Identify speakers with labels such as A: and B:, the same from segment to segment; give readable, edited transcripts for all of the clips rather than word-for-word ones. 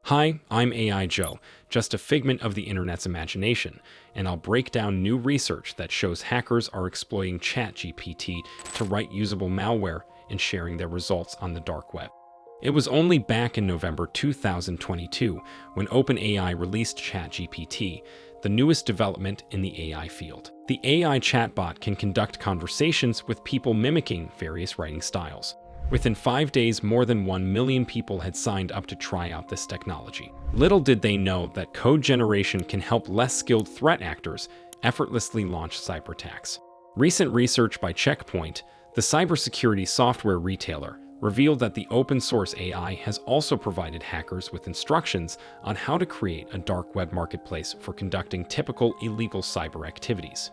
A: Hi, I'm AI Joe, just a figment of the internet's imagination, and I'll break down new research that shows hackers are exploiting ChatGPT to write usable malware and sharing their results on the dark web. It was only back in November 2022 when OpenAI released ChatGPT, the newest development in the AI field. The AI chatbot can conduct conversations with people mimicking various writing styles. Within 5 days, more than 1 million people had signed up to try out this technology. Little did they know that code generation can help less skilled threat actors effortlessly launch cyber attacks. Recent research by Check Point, the cybersecurity software retailer, revealed that the open-source AI has also provided hackers with instructions on how to create a dark web marketplace for conducting typical illegal cyber activities.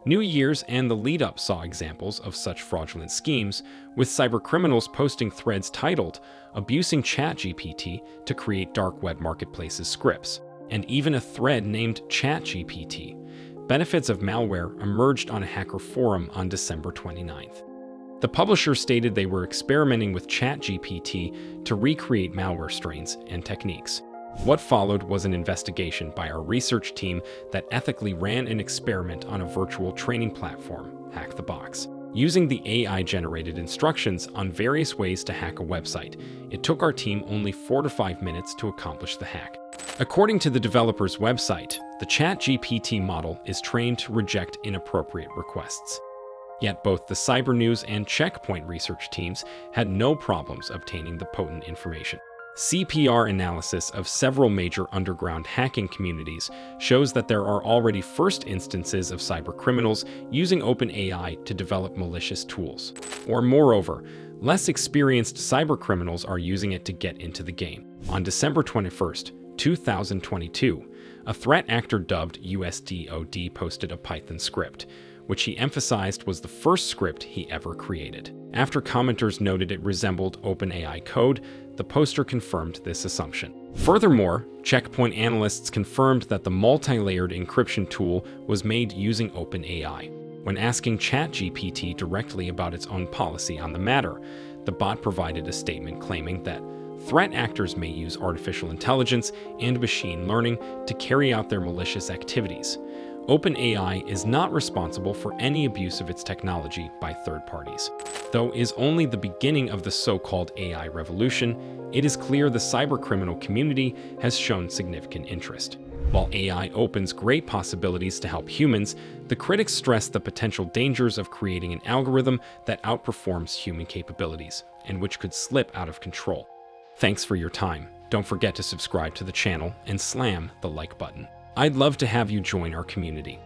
A: New Year's and the lead-up saw examples of such fraudulent schemes, with cybercriminals posting threads titled "Abusing ChatGPT to create dark web marketplaces scripts," and even a thread named ChatGPT. Benefits of malware emerged on a hacker forum on December 29th. The publisher stated they were experimenting with ChatGPT to recreate malware strains and techniques. What followed was an investigation by our research team that ethically ran an experiment on a virtual training platform, Hack the Box. Using the AI-generated instructions on various ways to hack a website, it took our team only 4 to 5 minutes to accomplish the hack. According to the developer's website, the ChatGPT model is trained to reject inappropriate requests. Yet both the Cybernews and Check Point research teams had no problems obtaining the potent information. CPR analysis of several major underground hacking communities shows that there are already first instances of cybercriminals using OpenAI to develop malicious tools. Or moreover, less experienced cybercriminals are using it to get into the game. On December 21st, 2022, a threat actor dubbed USDOD posted a Python script, which he emphasized was the first script he ever created. After commenters noted it resembled OpenAI code, the poster confirmed this assumption. Furthermore, Checkpoint analysts confirmed that the multi-layered encryption tool was made using OpenAI. When asking ChatGPT directly about its own policy on the matter, the bot provided a statement claiming that threat actors may use artificial intelligence and machine learning to carry out their malicious activities. OpenAI is not responsible for any abuse of its technology by third parties. Though it is only the beginning of the so-called AI revolution, it is clear the cybercriminal community has shown significant interest. While AI opens great possibilities to help humans, the critics stress the potential dangers of creating an algorithm that outperforms human capabilities and which could slip out of control. Thanks for your time. Don't forget to subscribe to the channel and slam the like button. I'd love to have you join our community.